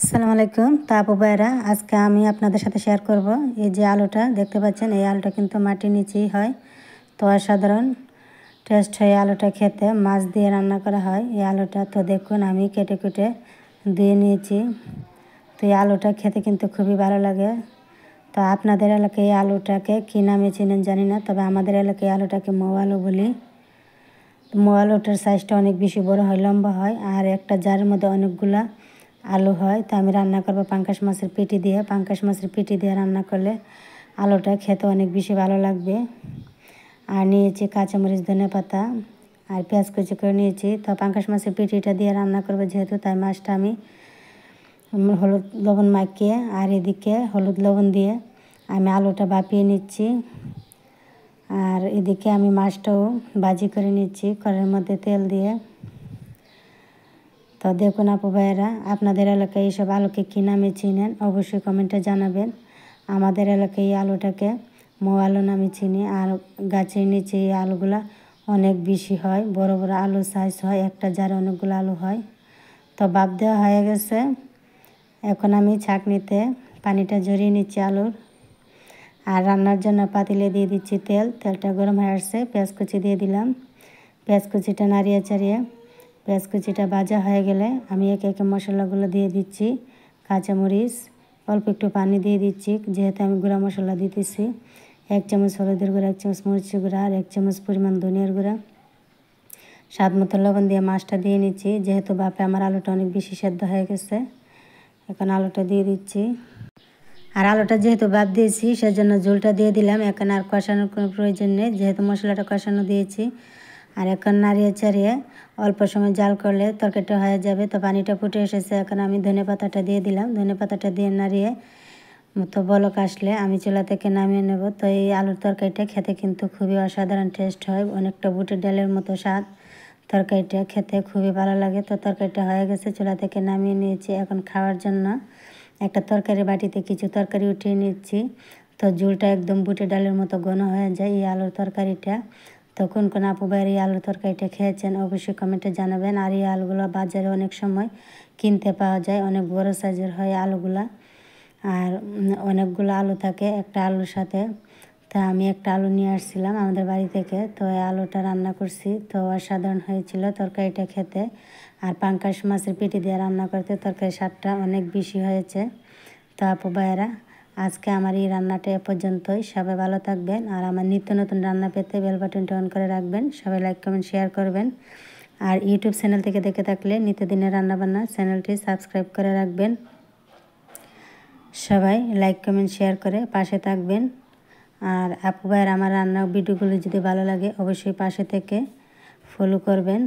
আসসালামু আলাইকুম। তো আপু ভাইরা, আজকে আমি আপনাদের সাথে শেয়ার করব এই যে আলুটা দেখতে পাচ্ছেন, এই আলুটা কিন্তু মাটির নিচেই হয়। তো অসাধারণ টেস্ট হয় আলুটা খেতে, মাছ দিয়ে রান্না করা হয় এই আলুটা। তো দেখুন আমি কেটে কুটে দিয়ে নিয়েছি। তো এই আলুটা খেতে কিন্তু খুবই ভালো লাগে। তো আপনাদের এলাকায় এই আলুটাকে কী নামে চেনেন জানি না, তবে আমাদের এলাকায় আলুটাকে মৌ আলু বলি। মৌ আলুটার সাইজটা অনেক বেশি বড় হয়, লম্বা হয়, আর একটা জারের মধ্যে অনেকগুলা আলু হয়। তো আমি রান্না করবো পাঙ্গাস মাছের পেটি দিয়ে। পাঙ্গাস মাছের পেটি দিয়ে রান্না করলে আলুটা খেতে অনেক বেশি ভালো লাগবে। আর নিয়েছি কাঁচামরিচ, ধনেপাতা আর পেঁয়াজ কুচি করে নিয়েছি। তো পাঙ্গাস মাছের পেটিটা দিয়ে রান্না করবো যেহেতু, তাই মাছটা আমি হলুদ লবণ মাখিয়ে আর এদিকে হলুদ লবণ দিয়ে আমি আলুটা ভাপিয়ে নিচ্ছি। আর এদিকে আমি মাছটাও ভাজি করে নিচ্ছি কড়াইয়ের মধ্যে তেল দিয়ে। তো দেখুন আপু ভাইয়েরা, আপনাদের এলাকায় এইসব আলুকে কী নামে চিনেন অবশ্যই কমেন্টে জানাবেন। আমাদের এলাকায় এই আলুটাকে মৌ আলু নামে চিনি। আর গাছের নিচে এই আলুগুলা অনেক বেশি হয়, বড় বড় আলু সাইজ হয়, একটা জারে অনেকগুলো আলু হয়। তো ভাপ দেওয়া হয়ে গেছে, এখন আমি ছাঁকনিতে পানিটা ঝরিয়ে নিচ্ছি আলুর। আর রান্নার জন্য পাতিলে দিয়ে দিচ্ছি তেল। তেলটা গরম হয়ে আসছে, পেঁয়াজ কুচি দিয়ে দিলাম। পেঁয়াজ কুচিটা নাড়িয়ে চাড়িয়ে পেঁয়াজ কুচিটা ভাজা হয়ে গেলে আমি একে একে মশলাগুলো দিয়ে দিচ্ছি। কাঁচামরিচ, অল্প একটু পানি দিয়ে দিচ্ছি যেহেতু আমি গুঁড়া মশলা দিতেছি। 1 চামচ হলুদের গুঁড়া, 1 চামচ মরিচের গুঁড়া আর 1 চামচ পরিমাণ ধনিয়ার গুঁড়া। স্বাদ মতো লবণ দিয়ে মাছটা দিয়ে নিচ্ছি, যেহেতু বাপে আমার আলুটা অনেক বেশি সেদ্ধ হয়ে গেছে। এখন আলুটা দিয়ে দিচ্ছি। আর আলুটা যেহেতু ভাপ দিয়েছি সেজন্য ঝোলটা দিয়ে দিলাম। এখন আর কষানোর কোনো প্রয়োজন নেই, যেহেতু মশলাটা কষানো দিয়েছি। আর এখন নাড়িয়ে চাড়িয়ে অল্প সময় জাল করলে তরকারিটা হয়ে যাবে। তো পানিটা ফুটে এসেছে, এখন আমি ধনেপাতাটা দিয়ে দিলাম। ধনেপাতাটা দিয়ে নাড়িয়ে তো বলক আসলে আমি চুলা থেকে নামিয়ে নেব। তো এই আলুর তরকারিটা খেতে কিন্তু খুবই অসাধারণ টেস্ট হয়, অনেকটা বুটের ডালের মতো স্বাদ। তরকারিটা খেতে খুবই ভালো লাগে। তো তরকারিটা হয়ে গেছে, চুলা থেকে নামিয়ে নিয়েছি। এখন খাওয়ার জন্য একটা তরকারি বাটিতে কিছু তরকারি উঠিয়ে নিচ্ছি। তো ঝোলটা একদম বুটের ডালের মতো ঘন হয়ে যায় এই আলুর তরকারিটা। তো কোন কোন আপু ভাইয়ের এই আলুর তরকারিটা খেয়েছেন অবশ্যই কমেন্টে জানাবেন। আর এই আলুগুলো বাজারে অনেক সময় কিনতে পাওয়া যায়, অনেক বড় সাইজের হয় আলুগুলা। আর অনেকগুলো আলু থাকে একটা আলুর সাথে। তা আমি একটা আলু নিয়ে আসছিলাম আমাদের বাড়ি থেকে। তো এই আলুটা রান্না করছি, তো অসাধারণ হয়েছিল তরকারিটা খেতে। আর পাঙ্গাস মাছের পেটি দিয়ে রান্না করতে তরকারির স্বাদটা অনেক বেশি হয়েছে। তো আপু ভাইয়েরা, আজকে আমার এই রান্নাটা এ পর্যন্তই। সবাই ভালো থাকবেন, আর আমার নিত্য নতুন রান্না পেতে বেল বাটনটা অন করে রাখবেন। সবাই লাইক কমেন্ট শেয়ার করবেন। আর ইউটিউব চ্যানেল থেকে দেখে থাকলে নিত্যদিনের রান্নাবান্না চ্যানেলটি সাবস্ক্রাইব করে রাখবেন। সবাই লাইক কমেন্ট শেয়ার করে পাশে থাকবেন। আর আপু ভাইয়ের আমার রান্নার ভিডিওগুলো যদি ভালো লাগে অবশ্যই পাশে থেকে ফলো করবেন।